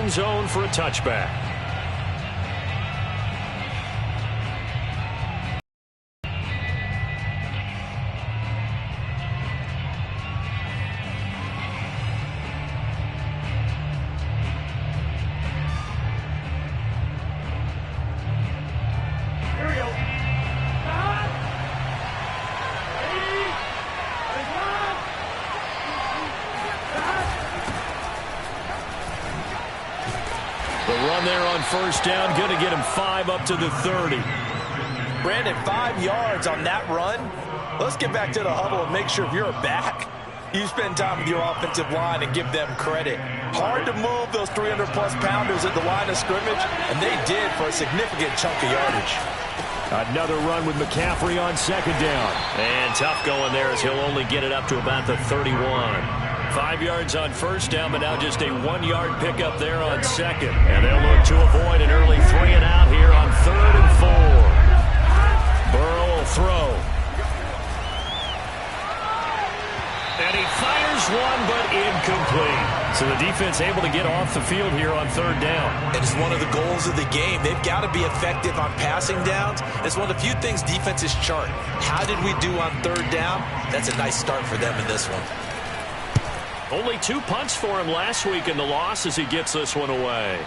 end zone for a touchback. First down, going to get him 5 up to the 30. Brandon, 5 yards on that run. Let's get back to the huddle and make sure if you're a back, you spend time with your offensive line and give them credit. Hard to move those 300-plus pounders at the line of scrimmage, and they did for a significant chunk of yardage. Another run with McCaffrey on second down. And tough going there as he'll only get it up to about the 31. 5 yards on first down, but now just a 1-yard pickup there on second. And they'll look to avoid an early 3 and out here on 3rd and 4. Burrow will throw. And he fires one, but incomplete. So the defense able to get off the field here on 3rd down. It is one of the goals of the game. They've got to be effective on passing downs. It's one of the few things defenses chart. How did we do on 3rd down? That's a nice start for them in this one. Only 2 punts for him last week in the loss as he gets this one away.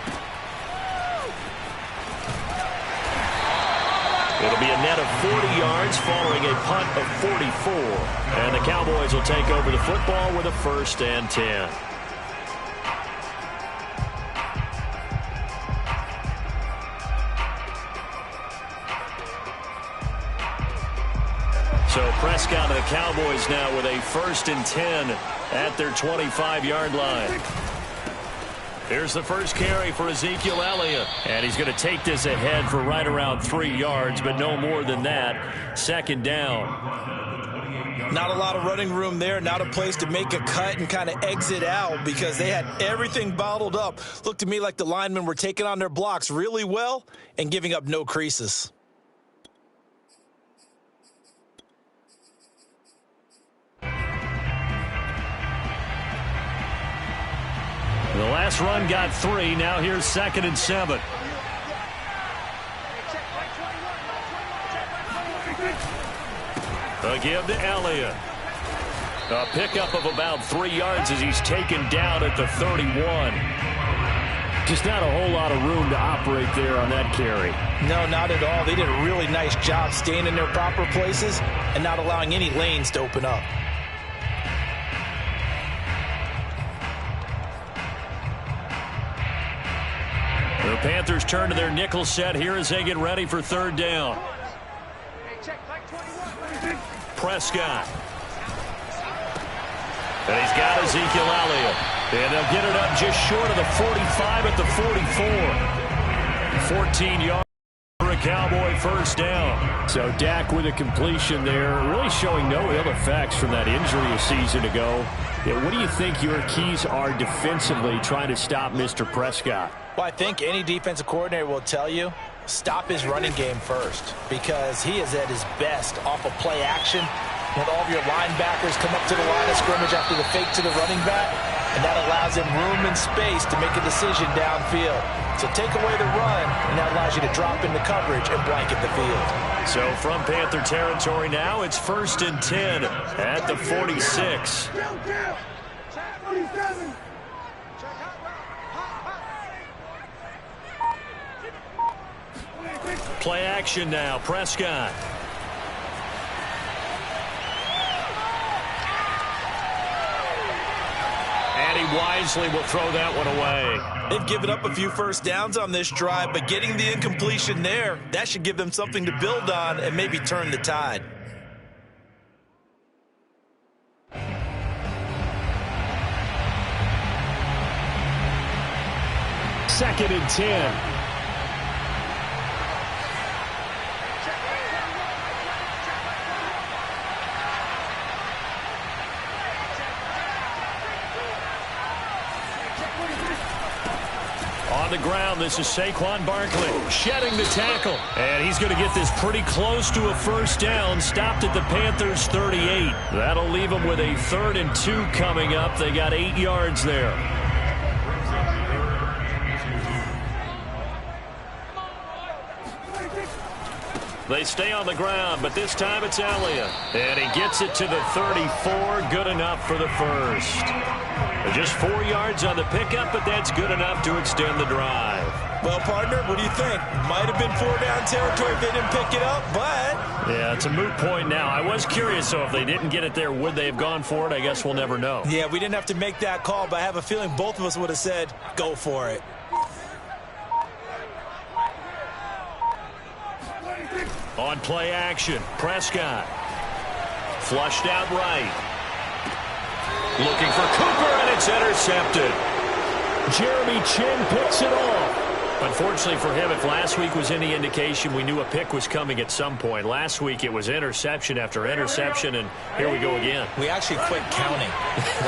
It'll be a net of 40 yards following a punt of 44. And the Cowboys will take over the football with a 1st and 10. So Prescott and the Cowboys now with a 1st and 10 at their 25-yard line. Here's the first carry for Ezekiel Elliott. And he's going to take this ahead for right around 3 yards, but no more than that. 2nd down. Not a lot of running room there. Not a place to make a cut and kind of exit out because they had everything bottled up. Looked to me like the linemen were taking on their blocks really well and giving up no creases. The last run got 3. Now here's 2nd and 7. A give to Elliott. A pickup of about 3 yards as he's taken down at the 31. Just not a whole lot of room to operate there on that carry. No, not at all. They did a really nice job staying in their proper places and not allowing any lanes to open up. The Panthers turn to their nickel set here as they get ready for 3rd down. Prescott. And he's got Ezekiel Elliott. And they'll get it up just short of the 45 at the 44. 14 yards for a Cowboy 1st down. So Dak with a completion there, really showing no ill effects from that injury a season ago. Yeah, what do you think your keys are defensively trying to stop Mr. Prescott? Well, I think any defensive coordinator will tell you, stop his running game first because he is at his best off of play action when all of your linebackers come up to the line of scrimmage after the fake to the running back, and that allows him room and space to make a decision downfield. So take away the run, and that allows you to drop into coverage and blanket the field. So from Panther territory now, it's 1st and 10 at the 46. Play action now, Prescott. And he wisely will throw that one away. They've given up a few 1st downs on this drive, but getting the incompletion there, that should give them something to build on and maybe turn the tide. Second and 10. On the ground, this is Saquon Barkley shedding the tackle. And he's going to get this pretty close to a 1st down. Stopped at the Panthers' 38. That'll leave them with a 3rd and 2 coming up. They got 8 yards there. They stay on the ground, but this time it's Elliott. And he gets it to the 34. Good enough for the first. Just 4 yards on the pickup, but that's good enough to extend the drive. Well, partner, what do you think? Might have been 4-down territory if they didn't pick it up, but... Yeah, it's a moot point now. I was curious, so if they didn't get it there, would they have gone for it? I guess we'll never know. Yeah, we didn't have to make that call, but I have a feeling both of us would have said, go for it. On play action, Prescott. Flushed out right. Looking for Cooper, and it's intercepted. Jeremy Chin picks it off. Unfortunately for him, if last week was any indication, we knew a pick was coming at some point. Last week it was interception after interception, and here we go again. We actually quit counting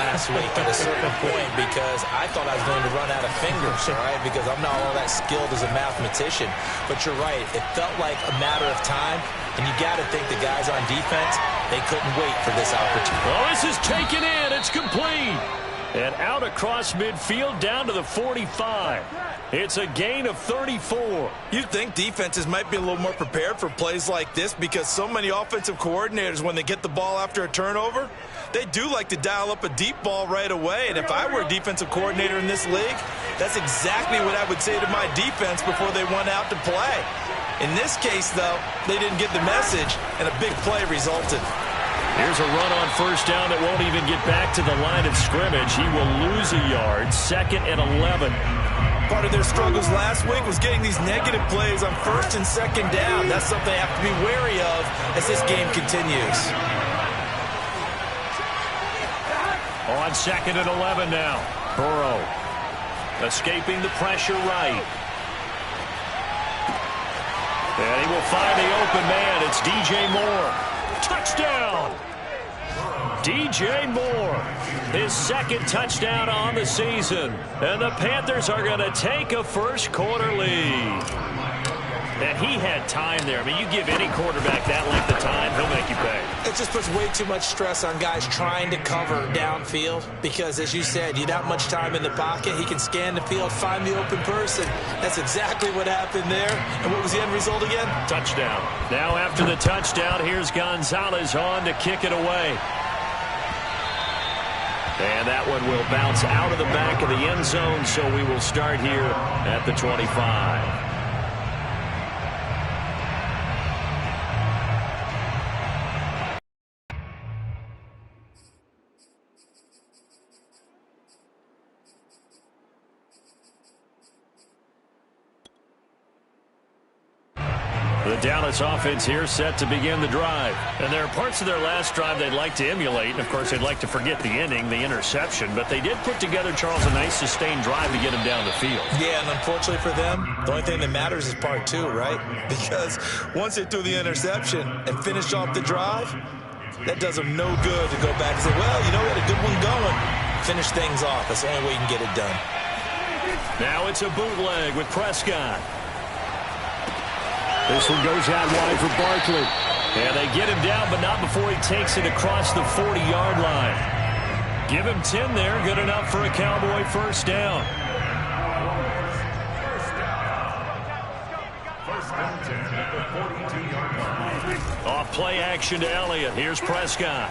last week at a certain point because I thought I was going to run out of fingers, all right, because I'm not all that skilled as a mathematician. But you're right. It felt like a matter of time, and you got to think the guys on defense, they couldn't wait for this opportunity. Well, this is taken in. It's complete. And out across midfield down to the 45. It's a gain of 34. You'd think defenses might be a little more prepared for plays like this because so many offensive coordinators, when they get the ball after a turnover, they do like to dial up a deep ball right away. And if I were a defensive coordinator in this league, that's exactly what I would say to my defense before they went out to play. In this case, though, they didn't get the message, and a big play resulted. Here's a run on first down that won't even get back to the line of scrimmage. He will lose a yard, 2nd and 11. Part of their struggles last week was getting these negative plays on 1st and 2nd down. That's something they have to be wary of as this game continues. On 2nd and 11 now. Burrow escaping the pressure right. And he will find the open man. It's DJ Moore. Touchdown! DJ Moore, his 2nd touchdown on the season. And the Panthers are going to take a first quarter lead. And he had time there. I mean, you give any quarterback that length of time, he'll make you pay. It just puts way too much stress on guys trying to cover downfield because, as you said, you don't have much time in the pocket. He can scan the field, find the open person. That's exactly what happened there. And what was the end result again? Touchdown. Now after the touchdown, here's Gonzalez on to kick it away. And that one will bounce out of the back of the end zone, so we will start here at the 25. The Dallas offense here set to begin the drive. And there are parts of their last drive they'd like to emulate. And, of course, they'd like to forget the ending, the interception. But they did put together, Charles, a nice sustained drive to get him down the field. Yeah, and unfortunately for them, the only thing that matters is part 2, right? Because once they threw the interception and finished off the drive, that does them no good to go back and say, well, you know, we had a good one going. Finish things off. That's the only way you can get it done. Now it's a bootleg with Prescott. This one goes out wide for Barkley. And they get him down, but not before he takes it across the 40-yard line. Give him 10 there. Good enough for a Cowboy first down. Off play action to Elliott. Here's Prescott.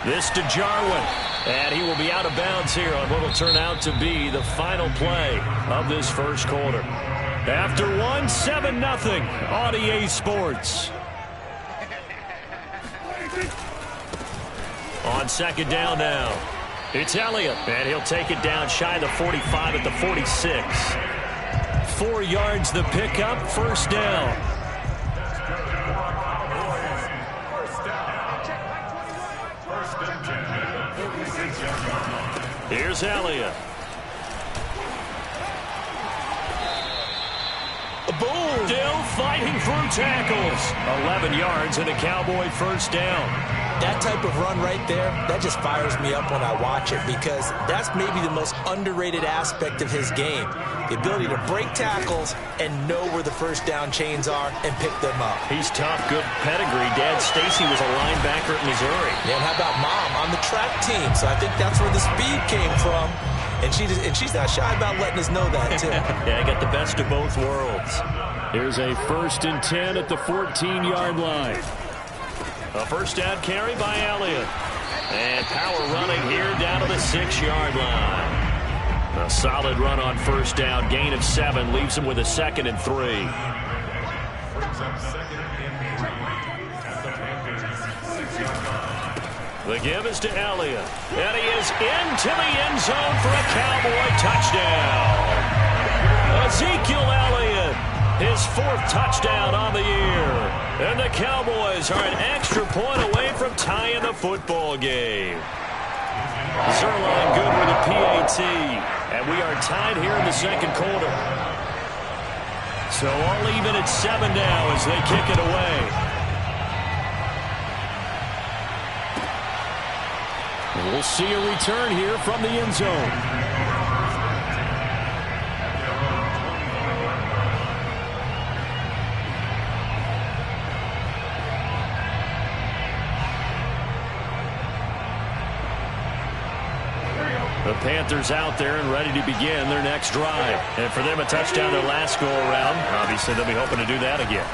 This to Jarwin. And he will be out of bounds here on what will turn out to be the final play of this first quarter. After 7-0 on EA Sports. On 2nd down now. It's Elliott, and he'll take it down shy of the 45 at the 46. 4 yards the pickup, first down. Here's Elliott. Boom! Still fighting through tackles. 11 yards and a Cowboy first down. That type of run right there, that just fires me up when I watch it because that's maybe the most underrated aspect of his game. The ability to break tackles and know where the first down chains are and pick them up. He's tough, good pedigree. Dad Stacy was a linebacker at Missouri. Yeah, and how about Mom on the track team? So I think that's where the speed came from. And she's not shy about letting us know that, too. Yeah, I got the best of both worlds. Here's a 1st and 10 at the 14-yard line. A first down carry by Elliott. And power running here down to the 6-yard line. A solid run on first down. Gain of 7 leaves him with a 2nd and 3. The give is to Elliott. And he is into the end zone for a Cowboy touchdown. Ezekiel Elliott, his 4th touchdown on the year. And the Cowboys are an extra point away from tying the football game. Zerline good with a PAT. And we are tied here in the 2nd quarter. So all even at 7 now as they kick it away. We'll see a return here from the end zone. The Panthers out there and ready to begin their next drive. And for them, a touchdown their last go-around. Obviously, they'll be hoping to do that again.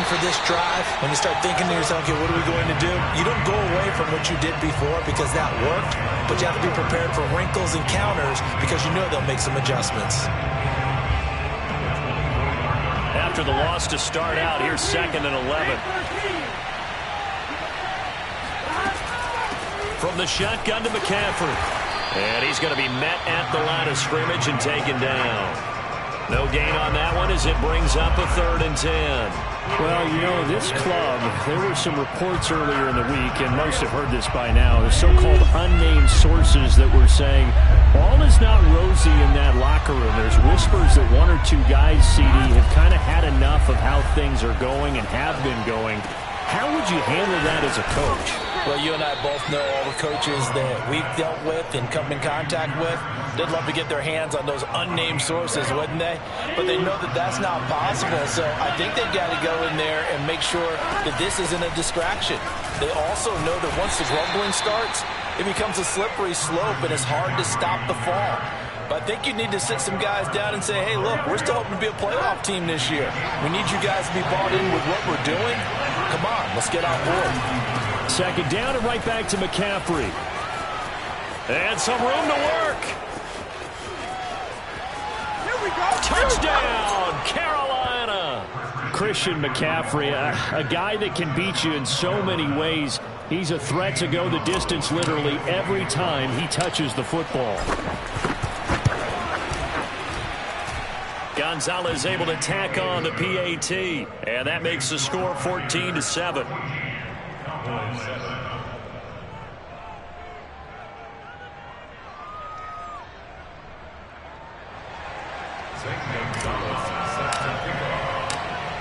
For this drive, when you start thinking to yourself, okay, what are we going to do? You don't go away from what you did before because that worked, but you have to be prepared for wrinkles and counters because you know they'll make some adjustments. After the loss to start out, here's 2nd and 11. From the shotgun to McCaffrey. And he's going to be met at the line of scrimmage and taken down. No gain on that one as it brings up a 3rd and 10. Well, you know, this club, there were some reports earlier in the week, and most have heard this by now, the so-called unnamed sources that were saying all is not rosy in that locker room. There's whispers that 1 or 2 guys, CD, have kind of had enough of how things are going and have been going. How would you handle that as a coach? Well, you and I both know all the coaches that we've dealt with and come in contact with. They'd love to get their hands on those unnamed sources, wouldn't they? But they know that that's not possible, so I think they've got to go in there and make sure that this isn't a distraction. They also know that once the grumbling starts, it becomes a slippery slope, and it's hard to stop the fall. But I think you need to sit some guys down and say, hey, look, we're still hoping to be a playoff team this year. We need you guys to be bought in with what we're doing. Come on, let's get on board. 2nd down and right back to McCaffrey. And some room to work. Here we go. Touchdown, Carolina. Christian McCaffrey, a guy that can beat you in so many ways. He's a threat to go the distance literally every time he touches the football. Gonzalez able to tack on the PAT, and that makes the score 14-7.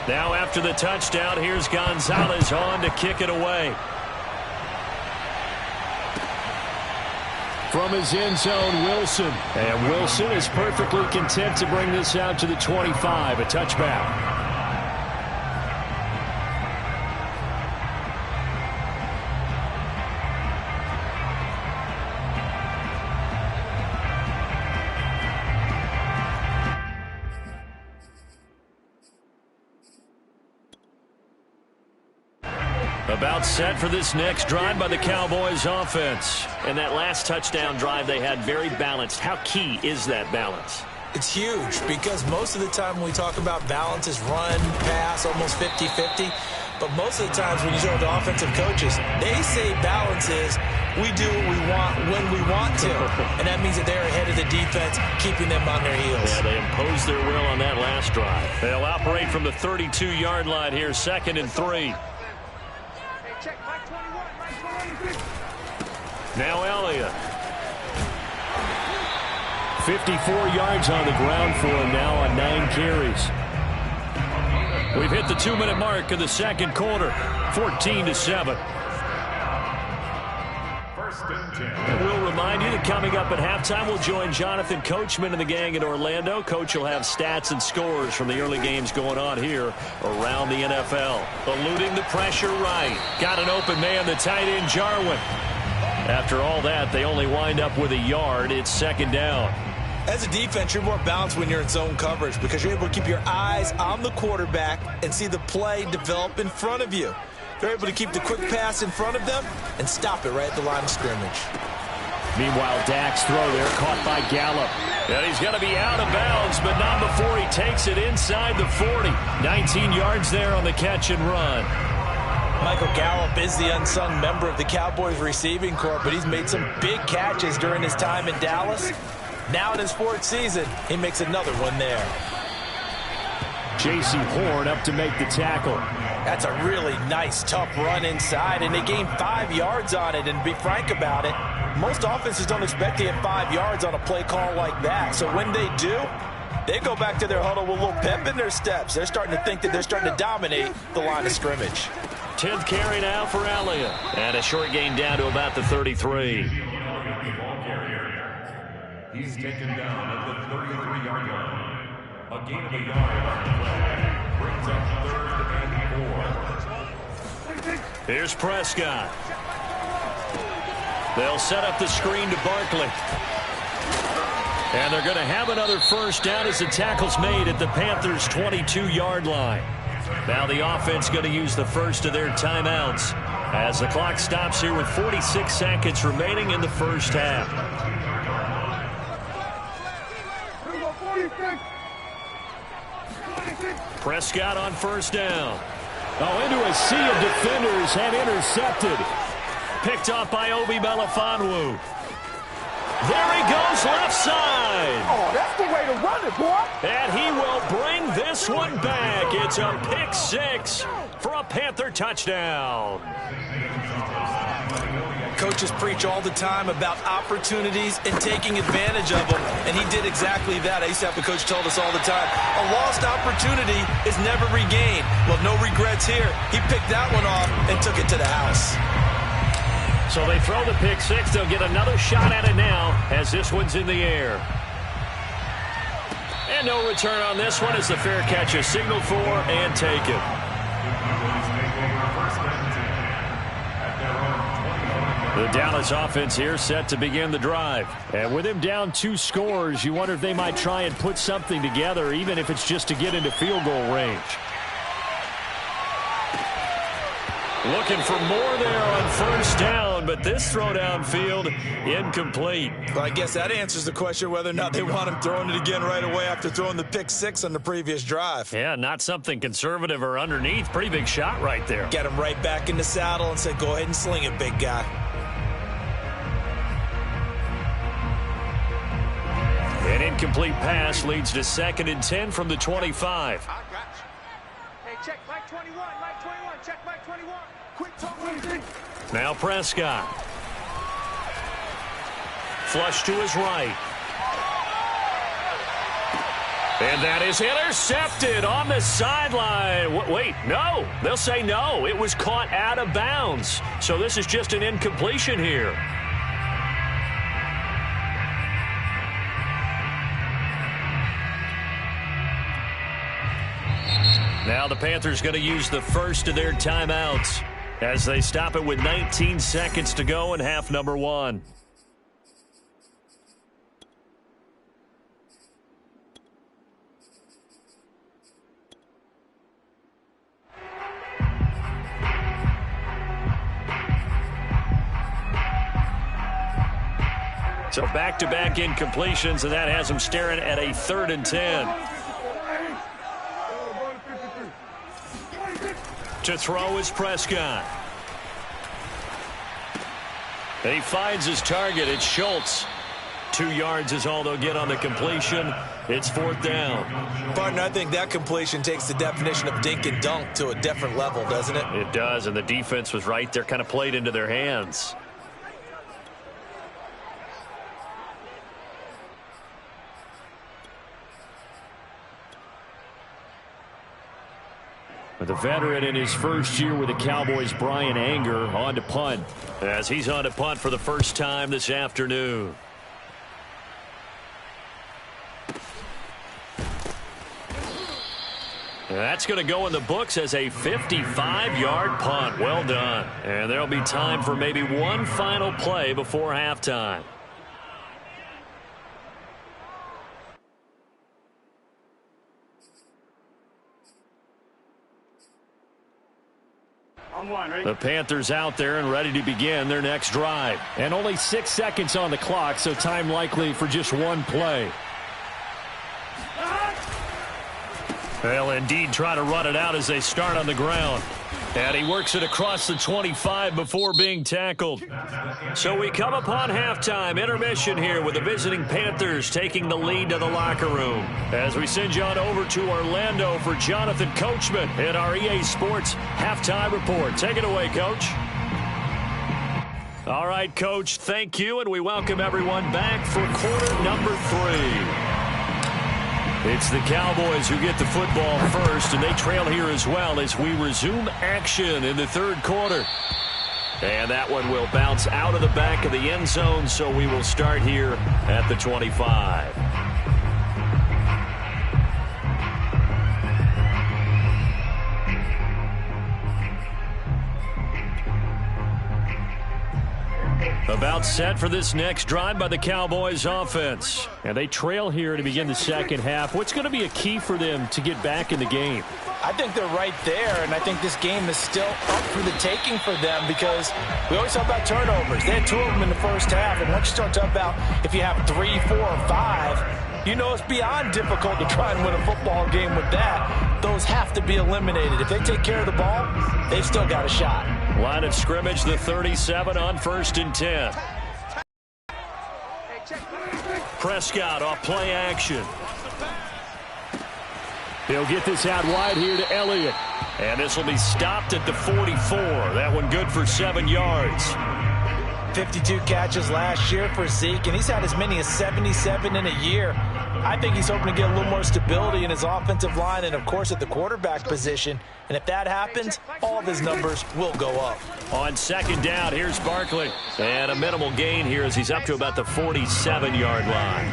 Now after the touchdown, here's Gonzalez on to kick it away. From his end zone, Wilson. And Wilson is perfectly content to bring this out to the 25, a touchback. About set for this next drive by the Cowboys offense. And that last touchdown drive they had very balanced. How key is that balance? It's huge because most of the time when we talk about balance is run, pass, almost 50-50. But most of the times when you talk to offensive coaches, they say balance is we do what we want when we want to. And that means that they're ahead of the defense, keeping them on their heels. Yeah, they imposed their will on that last drive. They'll operate from the 32-yard line here, 2nd and 3. Now Elliott. 54 yards on the ground for him now on 9 carries. We've hit the 2-minute mark of the 2nd quarter. 14-7. We'll remind you that coming up at halftime, we'll join Jonathan Coachman and the gang in Orlando. Coach will have stats and scores from the early games going on here around the NFL. Eluding the pressure right. Got an open man, the tight end, Jarwin. After all that, they only wind up with a yard. It's 2nd down. As a defense, you're more balanced when you're in zone coverage because you're able to keep your eyes on the quarterback and see the play develop in front of you. They're able to keep the quick pass in front of them and stop it right at the line of scrimmage. Meanwhile, Dak's throw there caught by Gallup. And he's going to be out of bounds, but not before he takes it inside the 40. 19 yards there on the catch and run. Michael Gallup is the unsung member of the Cowboys receiving corps, but he's made some big catches during his time in Dallas. Now in his 4th season, he makes another one there. J.C. Horn up to make the tackle. That's a really nice, tough run inside, and they gained 5 yards on it. And to be frank about it, most offenses don't expect to get 5 yards on a play call like that. So when they do, they go back to their huddle with a little pep in their steps. They're starting to think that they're starting to dominate the line of scrimmage. 10th carry now for Elliott. And a short gain down to about the 33. He's taken down at the 33-yard line. A gain of a yard on the play. Brings up 3rd and 4. Here's Prescott. They'll set up the screen to Barkley. And they're going to have another first down as the tackle's made at the Panthers' 22-yard line. Now the offense going to use the first of their timeouts as the clock stops here with 46 seconds remaining in the first half. Prescott on first down. Oh, into a sea of defenders and intercepted. Picked off by Obi Melifonwu. There he goes left side. Oh, that's the way to run it, boy. And he will bring this one back. It's a pick 6 for a Panther touchdown. Coaches preach all the time about opportunities and taking advantage of them, and he did exactly that. I used to have a coach told us all the time, a lost opportunity is never regained. Well, no regrets here. He picked that one off and took it to the house. So they throw the pick 6. They'll get another shot at it now as this one's in the air. And no return on this one as the fair catch is signaled for and taken. The Dallas offense here set to begin the drive. And with him down 2 scores, you wonder if they might try and put something together, even if it's just to get into field goal range. Looking for more there on first down, but this throw downfield incomplete. Well, I guess that answers the question whether or not they want him throwing it again right away after throwing the pick 6 on the previous drive. Yeah, not something conservative or underneath. Pretty big shot right there. Get him right back in the saddle and say, go ahead and sling it, big guy. An incomplete pass leads to 2nd and 10 from the 25. Hey, check Mike 21, Mike 21, check Mike 21. Quick talk, now Prescott. Flush to his right. And that is intercepted on the sideline. Wait, no. They'll say no. It was caught out of bounds. So this is just an incompletion here. Now the Panthers going to use the first of their timeouts as they stop it with 19 seconds to go in half number 1. So back-to-back incompletions, and that has them staring at a 3rd and 10. To throw is Prescott. And he finds his target. It's Schultz. 2 yards is all they'll get on the completion. It's 4th down. Partner, I think that completion takes the definition of dink and dunk to a different level, doesn't it? It does, and the defense was right there, kind of played into their hands. The veteran in his first year with the Cowboys, Brian Anger, on to punt. As he's on to punt for the first time this afternoon. And that's going to go in the books as a 55-yard punt. Well done. And there'll be time for maybe one final play before halftime. The Panthers out there and ready to begin their next drive. And only 6 seconds on the clock, so time likely for just one play. They'll indeed try to run it out as they start on the ground. And he works it across the 25 before being tackled. So we come upon halftime intermission here with the visiting Panthers taking the lead to the locker room. As we send you on over to Orlando for Jonathan Coachman in our EA Sports Halftime Report. Take it away, Coach. All right, Coach, thank you, and we welcome everyone back for quarter number 3. It's the Cowboys who get the football first, and they trail here as well as we resume action in the third quarter. And that one will bounce out of the back of the end zone, so we will start here at the 25. About set for this next drive by the Cowboys offense. And they trail here to begin the second half. What's going to be a key for them to get back in the game? I think they're right there, and I think this game is still up for the taking for them because we always talk about turnovers. They had 2 of them in the first half, and once you start talking about if you have 3, 4, or 5, you know it's beyond difficult to try and win a football game with that. Those have to be eliminated. If they take care of the ball, they've still got a shot. Line of scrimmage, the 37 on 1st and 10. Prescott off play action. He'll get this out wide here to Elliott. And this will be stopped at the 44. That one good for 7 yards. 52 catches last year for Zeke, and he's had as many as 77 in a year. I think he's hoping to get a little more stability in his offensive line and, of course, at the quarterback position. And if that happens, all of his numbers will go up. On second down, here's Barkley. And a minimal gain here as he's up to about the 47-yard line.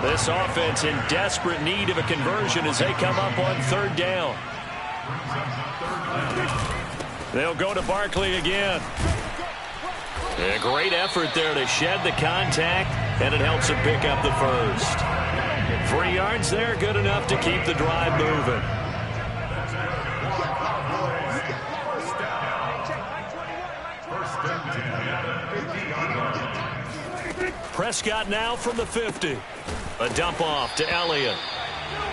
This offense in desperate need of a conversion as they come up on 3rd down. They'll go to Barkley again. A great effort there to shed the contact, and it helps him pick up the first. 3 yards there, good enough to keep the drive moving. Prescott now from the 50. A dump off to Elliott.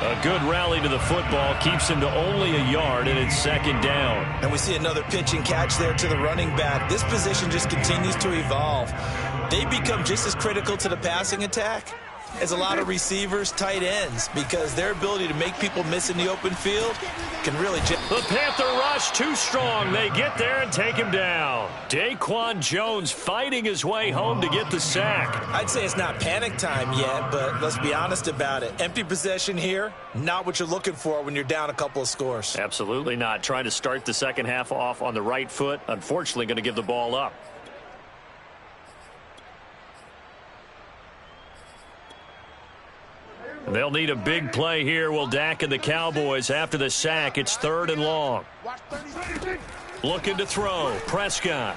A good rally to the football keeps him to only a yard, and it's 2nd down. And we see another pitch and catch there to the running back. This position just continues to evolve. They become just as critical to the passing attack as a lot of receivers, tight ends, because their ability to make people miss in the open field can really... The Panther rush too strong. They get there and take him down. Daquan Jones fighting his way home to get the sack. I'd say it's not panic time yet, but let's be honest about it. Empty possession here, not what you're looking for when you're down a couple of scores. Absolutely not. Trying to start the second half off on the right foot. Unfortunately, going to give the ball up. They'll need a big play here. Will Dak and the Cowboys after the sack. It's 3rd and long. Looking to throw. Prescott.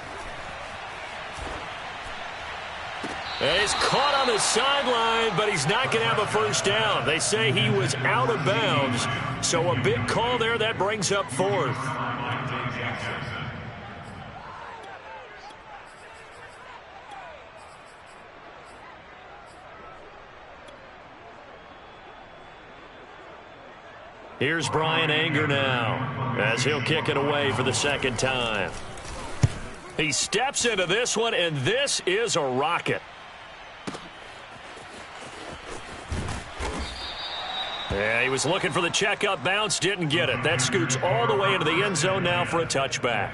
And he's caught on the sideline, but he's not going to have a first down. They say he was out of bounds. So a big call there. That brings up 4th. Here's Brian Anger now as he'll kick it away for the 2nd time. He steps into this one, and this is a rocket. Yeah, he was looking for the checkup bounce, didn't get it. That scoots all the way into the end zone now for a touchback.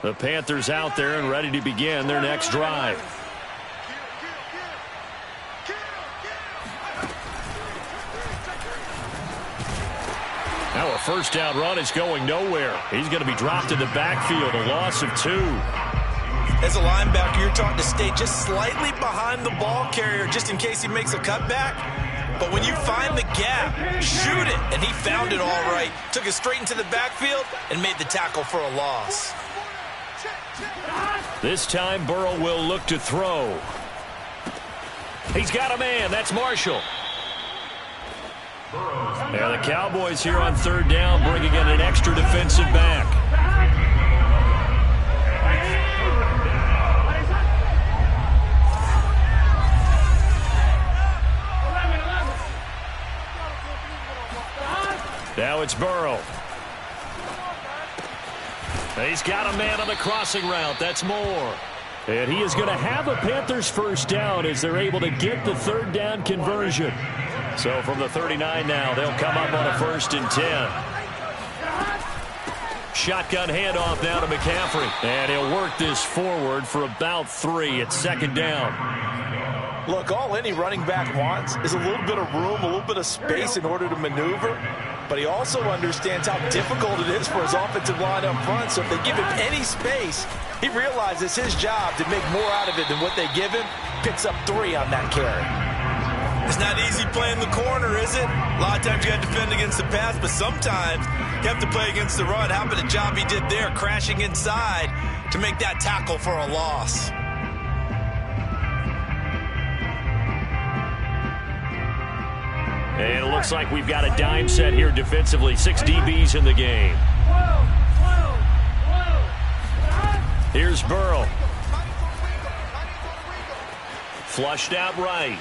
The Panthers out there and ready to begin their next drive. Now a first down run is going nowhere. He's going to be dropped in the backfield, a loss of 2. As a linebacker, you're taught to stay just slightly behind the ball carrier just in case he makes a cutback. But when you find the gap, shoot it. And he found it all right. Took it straight into the backfield and made the tackle for a loss. This time Burrow will look to throw. He's got a man. That's Marshall. Burrow And the Cowboys here on third down, bringing in an extra defensive back. Now it's Burrow. He's got a man on the crossing route. That's Moore. And he is going to have a Panthers first down as they're able to get the third down conversion. So from the 39 now, they'll come up on a 1st and 10. Shotgun handoff now to McCaffrey. And he'll work this forward for about 3. It's 2nd down. Look, all any running back wants is a little bit of room, a little bit of space in order to maneuver. But he also understands how difficult it is for his offensive line up front. So if they give him any space, he realizes his job to make more out of it than what they give him. Picks up 3 on that carry. It's not easy playing the corner, is it? A lot of times you got to defend against the pass, but sometimes you have to play against the run. How about the job he did there, crashing inside to make that tackle for a loss? And it looks like we've got a dime set here defensively. 6 DBs in the game. Here's Burrow. Flushed out right.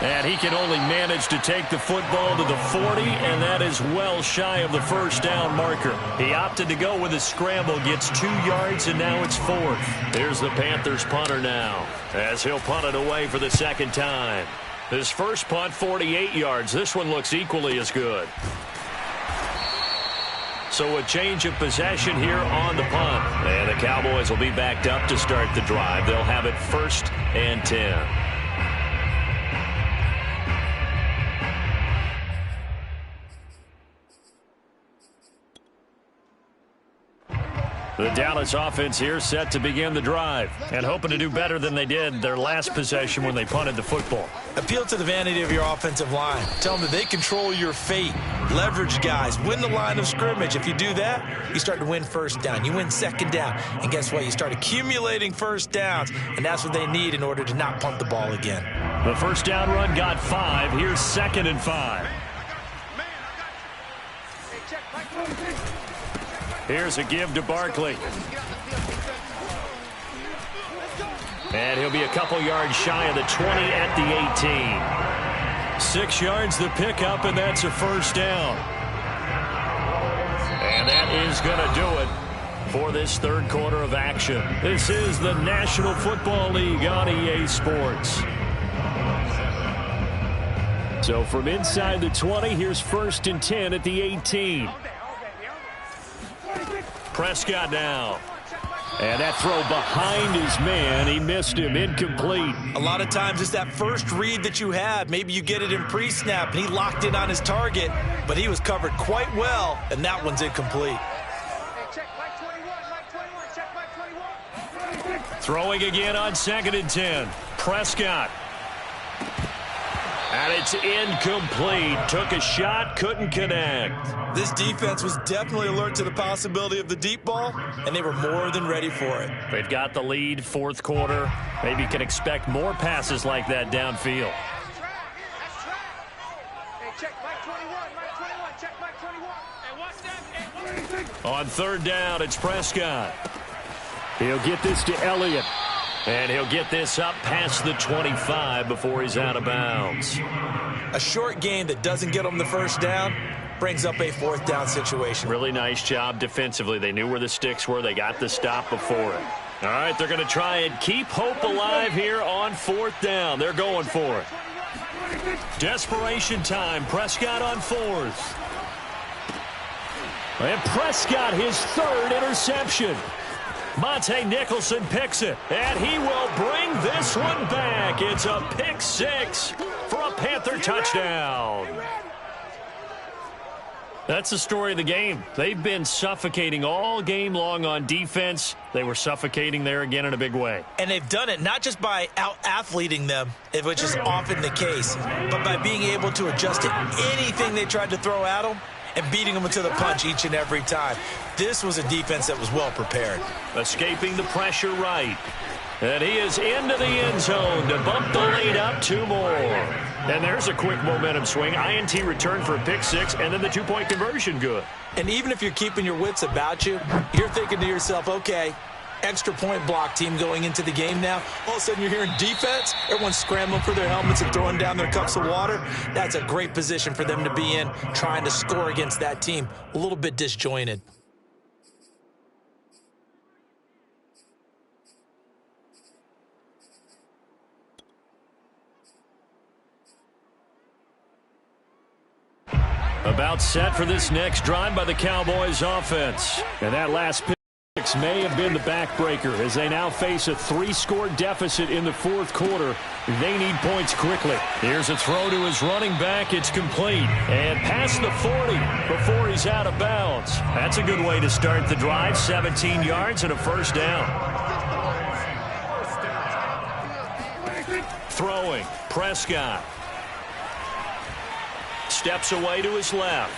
And he can only manage to take the football to the 40, and that is well shy of the first down marker. He opted to go with a scramble, gets 2 yards, and now it's 4th. Here's the Panthers punter now, as he'll punt it away for the 2nd time. His first punt, 48 yards. This one looks equally as good. So a change of possession here on the punt. And the Cowboys will be backed up to start the drive. They'll have it 1st and 10. The Dallas offense here set to begin the drive and hoping to do better than they did their last possession when they punted the football. Appeal to the vanity of your offensive line. Tell them that they control your fate. Leverage guys. Win the line of scrimmage. If you do that, you start to win first down. You win 2nd down. And guess what? You start accumulating first downs. And that's what they need in order to not punt the ball again. The first down run got 5. Here's 2nd and 5. Here's a give to Barkley. And he'll be a couple yards shy of the 20 at the 18. 6 yards the pickup, and that's a first down. And that is going to do it for this 3rd quarter of action. This is the National Football League on EA Sports. So from inside the 20, here's 1st and 10 at the 18. Prescott now. And that throw behind his man. He missed him. Incomplete. A lot of times it's that first read that you have. Maybe you get it in pre-snap, and he locked in on his target, but he was covered quite well, and that one's incomplete. Throwing again on 2nd and 10. Prescott. And it's incomplete. Took a shot, couldn't connect. This defense was definitely alert to the possibility of the deep ball, and they were more than ready for it. They've got the lead, 4th quarter. Maybe you can expect more passes like that downfield. On 3rd down, it's Prescott. He'll get this to Elliott. And he'll get this up past the 25 before he's out of bounds. A short game that doesn't get them the first down brings up a 4th down situation. Really nice job defensively. They knew where the sticks were. They got the stop before it. All right, they're going to try and keep hope alive here on 4th down. They're going for it. Desperation time. Prescott on 4th. And Prescott, his 3rd interception. Monte Nicholson picks it, and he will bring this one back. It's a pick 6 for a Panther touchdown. That's the story of the game. They've been suffocating all game long on defense. They were suffocating there again in a big way. And they've done it not just by out-athleting them, which is often the case, but by being able to adjust to anything they tried to throw at them and beating them to the punch each and every time. This was a defense that was well prepared. Escaping the pressure right. And he is into the end zone to bump the lead up 2 more. And there's a quick momentum swing. INT return for a pick 6, and then the 2-point conversion good. And even if you're keeping your wits about you, you're thinking to yourself, okay, extra point block team going into the game now. All of a sudden you're hearing defense. Everyone's scrambling for their helmets and throwing down their cups of water. That's a great position for them to be in, trying to score against that team. A little bit disjointed. About set for this next drive by the Cowboys offense. And that last pick may have been the backbreaker as they now face a 3-score deficit in the 4th quarter. They need points quickly. Here's a throw to his running back. It's complete. And past the 40 before he's out of bounds. That's a good way to start the drive. 17 yards and a first down. Throwing. Prescott. Steps away to his left.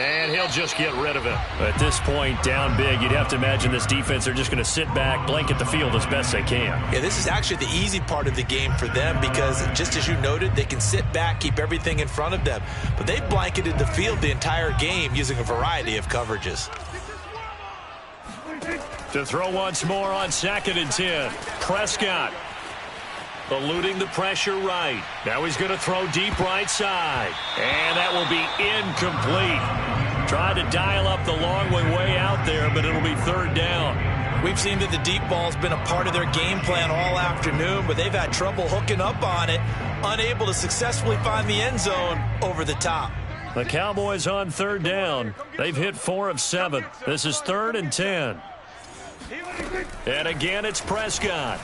And he'll just get rid of it. At this point, down big, you'd have to imagine this defense are just going to sit back, blanket the field as best they can. Yeah, this is actually the easy part of the game for them because, just as you noted, they can sit back, keep everything in front of them. But they've blanketed the field the entire game using a variety of coverages. To throw once more on 2nd and 10. Prescott. Eluding the pressure right. Now he's going to throw deep right side. And that will be incomplete. Tried to dial up the long way out there, but it'll be 3rd down. We've seen that the deep ball's been a part of their game plan all afternoon, but they've had trouble hooking up on it, unable to successfully find the end zone over the top. The Cowboys on 3rd down. They've hit 4 of 7. This is 3rd and 10. And again, it's Prescott.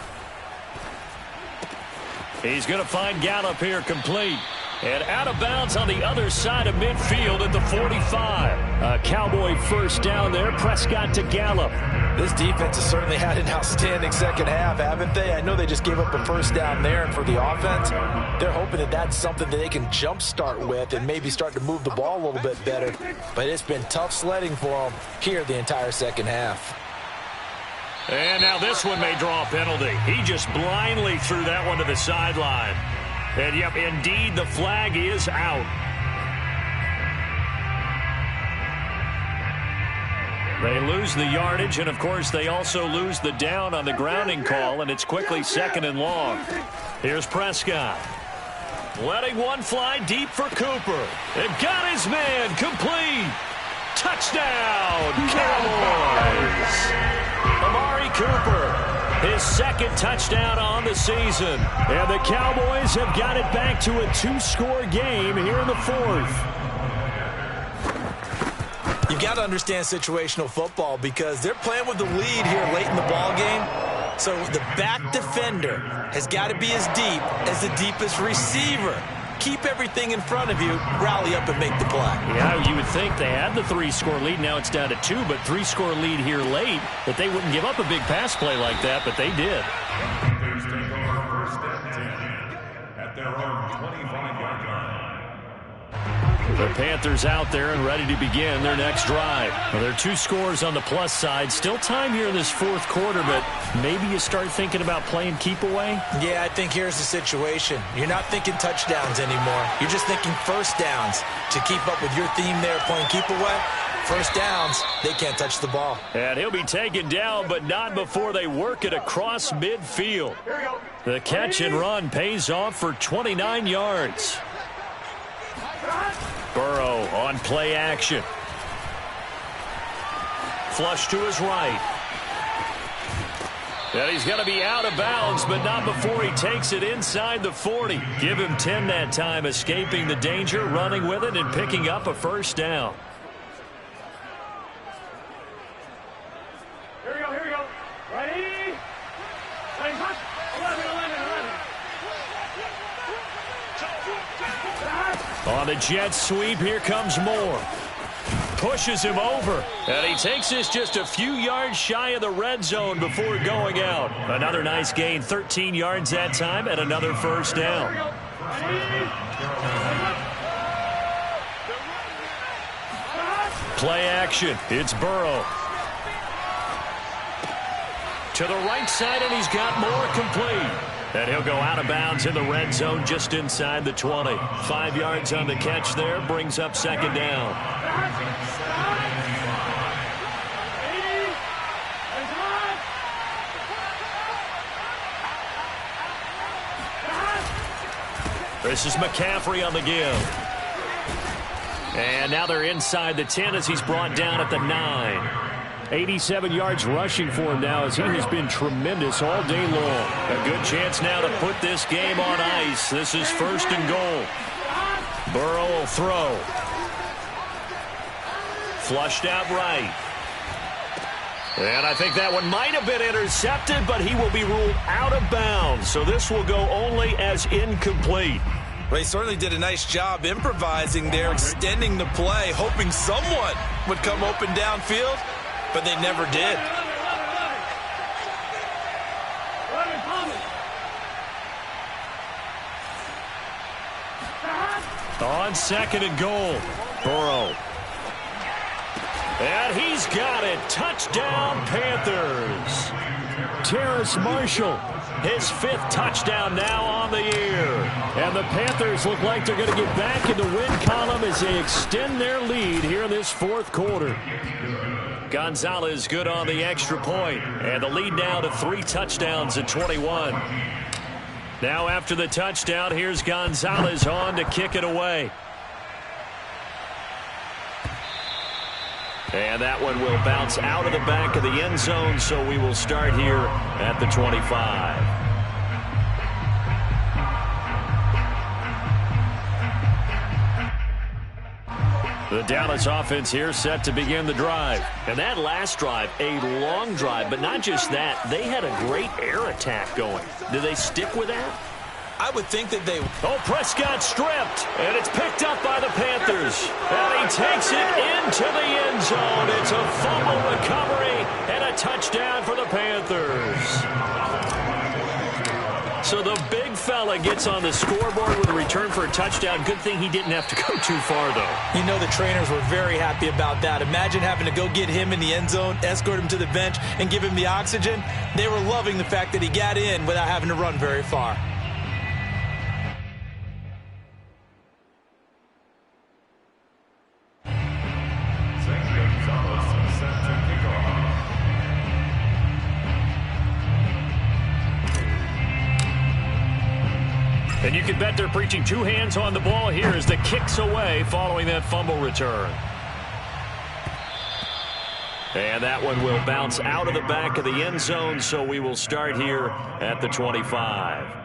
He's going to find Gallup here complete. And out of bounds on the other side of midfield at the 45. A Cowboy first down there. Prescott to Gallup. This defense has certainly had an outstanding second half, haven't they? I know they just gave up a first down there, and for the offense, they're hoping that that's something that they can jumpstart with and maybe start to move the ball a little bit better. But it's been tough sledding for them here the entire second half. And now this one may draw a penalty. He just blindly threw that one to the sideline. And, yep, indeed, the flag is out. They lose the yardage, and, of course, they also lose the down on the grounding call, and it's quickly 2nd and long. Here's Prescott. Letting one fly deep for Cooper. And got his man complete. Touchdown, Cowboys. Amari Cooper, his 2nd touchdown on the season. And the Cowboys have got it back to a 2-score game here in the 4th. You've got to understand situational football because they're playing with the lead here late in the ball game. So the back defender has got to be as deep as the deepest receiver. Keep everything in front of you, rally up and make the play. Yeah, you would think they had the 3-score lead. Now it's down to 2, but 3-score lead here late, that they wouldn't give up a big pass play like that, but they did. First and 10 at their own 25-yard line. The Panthers out there and ready to begin their next drive. Well, there are 2 scores on the plus side. Still time here in this 4th quarter, but maybe you start thinking about playing keep away? Yeah, I think here's the situation. You're not thinking touchdowns anymore. You're just thinking first downs. To keep up with your theme there, playing keep away, first downs, they can't touch the ball. And he'll be taken down, but not before they work it across midfield. The catch and run pays off for 29 yards. Burrow on play action. Flush to his right. And he's going to be out of bounds, but not before he takes it inside the 40. Give him 10 that time, escaping the danger, running with it, and picking up a first down. Here we go. Ready? Ready, push. 11. On the jet sweep, here comes Moore. Pushes him over. And he takes this just a few yards shy of the red zone before going out. Another nice gain, 13 yards that time, and another first down. Play action. It's Burrow. To the right side, and he's got more, complete. And he'll go out of bounds in the red zone just inside the 20. 5 yards on the catch there, brings up second down. This is McCaffrey on the give. And now they're inside the 10 as he's brought down at the 9. 87 yards rushing for him now as he has been tremendous all day long. A good chance now to put this game on ice. This is first and goal. Burrow will throw. Flushed out right. And I think that one might have been intercepted, but he will be ruled out of bounds. So this will go only as incomplete. Well, he certainly did a nice job improvising there, extending the play, hoping someone would come open downfield, but they never did. On second and goal, Burrow. And he's got it. Touchdown, Panthers. Terrace Marshall, his 5th touchdown now on the year. And the Panthers look like they're going to get back in the win column as they extend their lead here in this 4th quarter. Gonzalez good on the extra point. And the lead now to 3 touchdowns at 21. Now after the touchdown, here's Gonzalez on to kick it away. And that one will bounce out of the back of the end zone, so we will start here at the 25. The Dallas offense here set to begin the drive. And that last drive, a long drive, but not just that. They had a great air attack going. Do they stick with that? I would think that they... Oh, Prescott stripped, and it's picked up by the Panthers. And he takes it into the end zone. It's a fumble recovery and a touchdown for the Panthers. So the big fella gets on the scoreboard with a return for a touchdown. Good thing he didn't have to go too far, though. You know the trainers were very happy about that. Imagine having to go get him in the end zone, escort him to the bench, and give him the oxygen. They were loving the fact that he got in without having to run very far. And you can bet they're preaching 2 hands on the ball here as the kick's away following that fumble return. And that one will bounce out of the back of the end zone, so we will start here at the 25.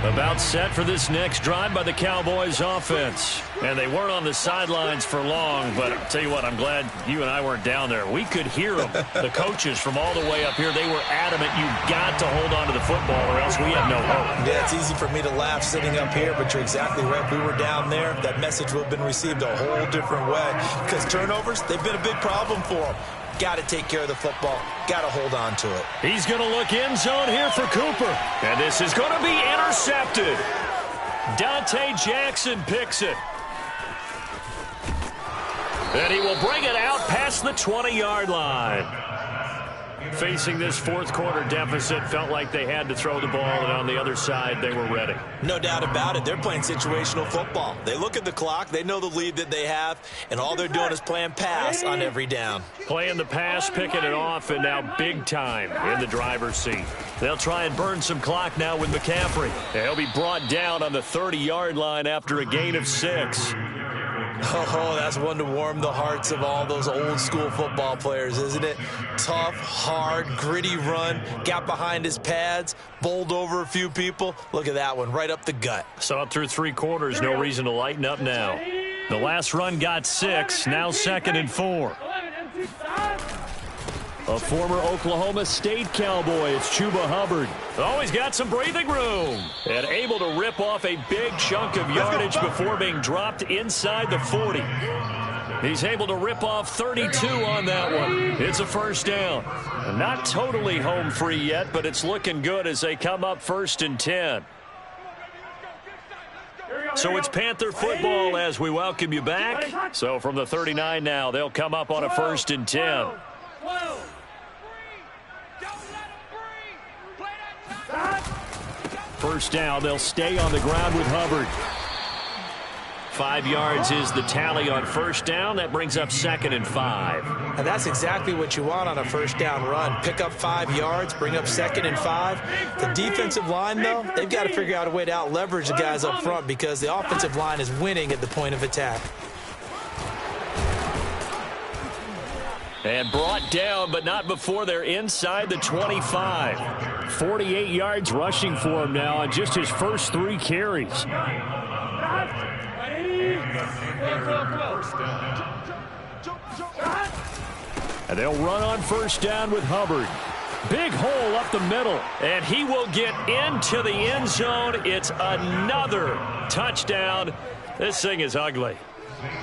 About set for this next drive by the Cowboys offense. And they weren't on the sidelines for long, but I'll tell you what, I'm glad you and I weren't down there. We could hear them, the coaches from all the way up here. They were adamant, you've got to hold on to the football or else we have no hope. Yeah, it's easy for me to laugh sitting up here, but you're exactly right. If we were down there, that message would have been received a whole different way. Because turnovers, they've been a big problem for them. Got to take care of the football. Got to hold on to it. He's going to look end zone here for Cooper. And this is going to be intercepted. Dante Jackson picks it. And he will bring it out past the 20-yard line. Facing this 4th quarter deficit, felt like they had to throw the ball, and on the other side, they were ready. No doubt about it. They're playing situational football. They look at the clock, they know the lead that they have, and all they're doing is playing pass on every down. Playing the pass, picking it off, and now big time in the driver's seat. They'll try and burn some clock now with McCaffrey. He'll be brought down on the 30-yard line after a gain of 6. Oh, that's one to warm the hearts of all those old-school football players, isn't it? Tough, hard, gritty run, got behind his pads, bowled over a few people. Look at that one, right up the gut. So up through 3 quarters, no reason to lighten up now. The last run got 6, now 2nd and 4. A former Oklahoma State Cowboy, it's Chuba Hubbard. Oh, he's got some breathing room. And able to rip off a big chunk of yardage before being dropped inside the 40. He's able to rip off 32 on that one. It's a first down. Not totally home free yet, but it's looking good as they come up 1st and 10. So it's Panther football as we welcome you back. So from the 39 now, they'll come up on a 1st and 10. First down, they'll stay on the ground with Hubbard. 5 yards is the tally on first down. That brings up 2nd and 5. And that's exactly what you want on a first down run. Pick up 5 yards, bring up 2nd and 5. The defensive line, though, they've got to figure out a way to out-leverage the guys up front because the offensive line is winning at the point of attack. And brought down, but not before they're inside the 25. 48 yards rushing for him now on just his first 3 carries. And they'll run on first down with Hubbard. Big hole up the middle. And he will get into the end zone. It's another touchdown. This thing is ugly.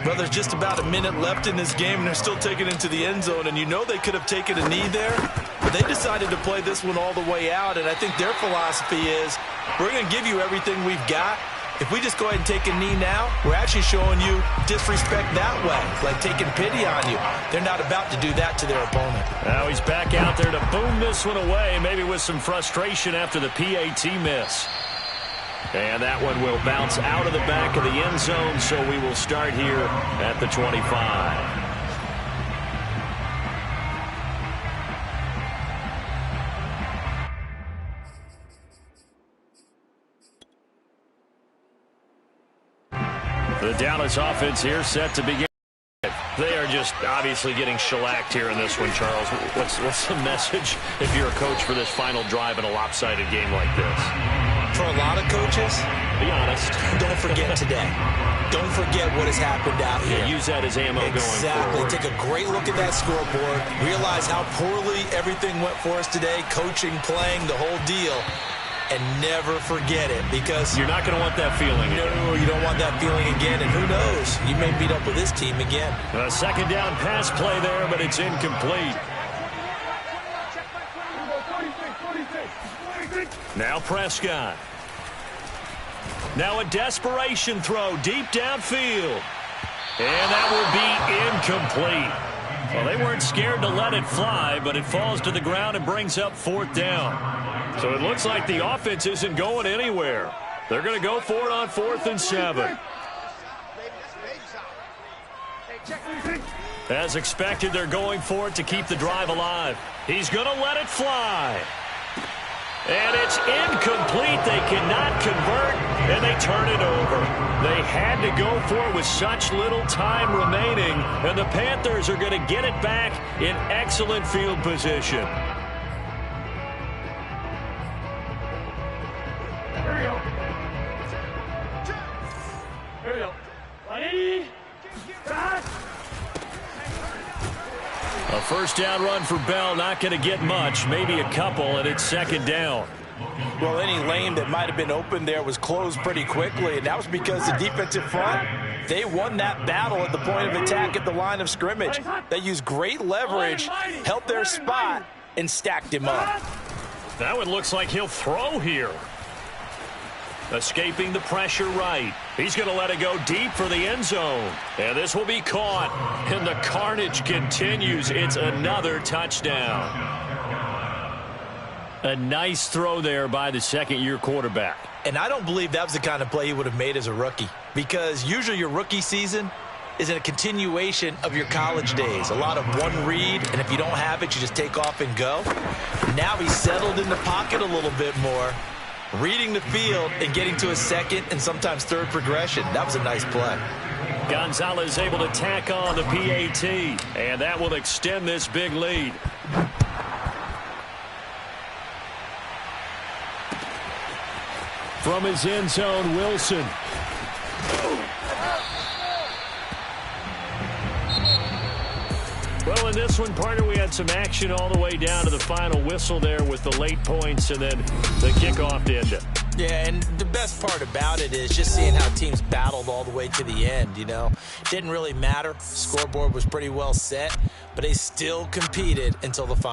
Well, there's just about a minute left in this game, and they're still taking it into the end zone. And you know they could have taken a knee there, but they decided to play this one all the way out. And I think their philosophy is, we're going to give you everything we've got. If we just go ahead and take a knee now, we're actually showing you disrespect that way, like taking pity on you. They're not about to do that to their opponent. Now he's back out there to boom this one away, maybe with some frustration after the PAT miss. And that one will bounce out of the back of the end zone, so we will start here at the 25. The Dallas offense here set to begin. They are just obviously getting shellacked here in this one, Charles. What's the message if you're a coach for this final drive in a lopsided game like this? For a lot of coaches, be honest. Don't forget today. Don't forget what has happened out here. Use that as ammo going forward. Take a great look at that scoreboard. Realize how poorly everything went for us today. Coaching, playing, the whole deal. And never forget it, because you're not going to want that feeling. No, you don't want that feeling again. And who knows? You may meet up with this team again. A second down pass play there, but it's incomplete. Now Prescott. Now a desperation throw deep downfield. And that will be incomplete. Well, they weren't scared to let it fly, but it falls to the ground and brings up 4th down. So it looks like the offense isn't going anywhere. They're going to go for it on 4th and 7. As expected, they're going for it to keep the drive alive. He's going to let it fly. And it's incomplete. They cannot convert, and they turn it over. They had to go for it with such little time remaining, and the Panthers are going to get it back in excellent field position. A first down run for Bell, not going to get much, maybe a couple, and it's 2nd down. Well, any lane that might have been open there was closed pretty quickly, and that was because the defensive front, they won that battle at the point of attack at the line of scrimmage. They used great leverage, held their spot, and stacked him up. That one looks like he'll throw here. Escaping the pressure right. He's going to let it go deep for the end zone. And this will be caught. And the carnage continues. It's another touchdown. A nice throw there by the second-year quarterback. And I don't believe that was the kind of play he would have made as a rookie, because usually your rookie season is in a continuation of your college days. A lot of one read, and if you don't have it, you just take off and go. Now he's settled in the pocket a little bit more, reading the field and getting to a second and sometimes third progression. That was a nice play. Gonzalez able to tack on the PAT, and that will extend this big lead. From his end zone, Wilson. Well, in this one, partner, we had some action all the way down to the final whistle there with the late points and then the kickoff to end it. Yeah, and the best part about it is just seeing how teams battled all the way to the end, you know. Didn't really matter. Scoreboard was pretty well set, but they still competed until the final.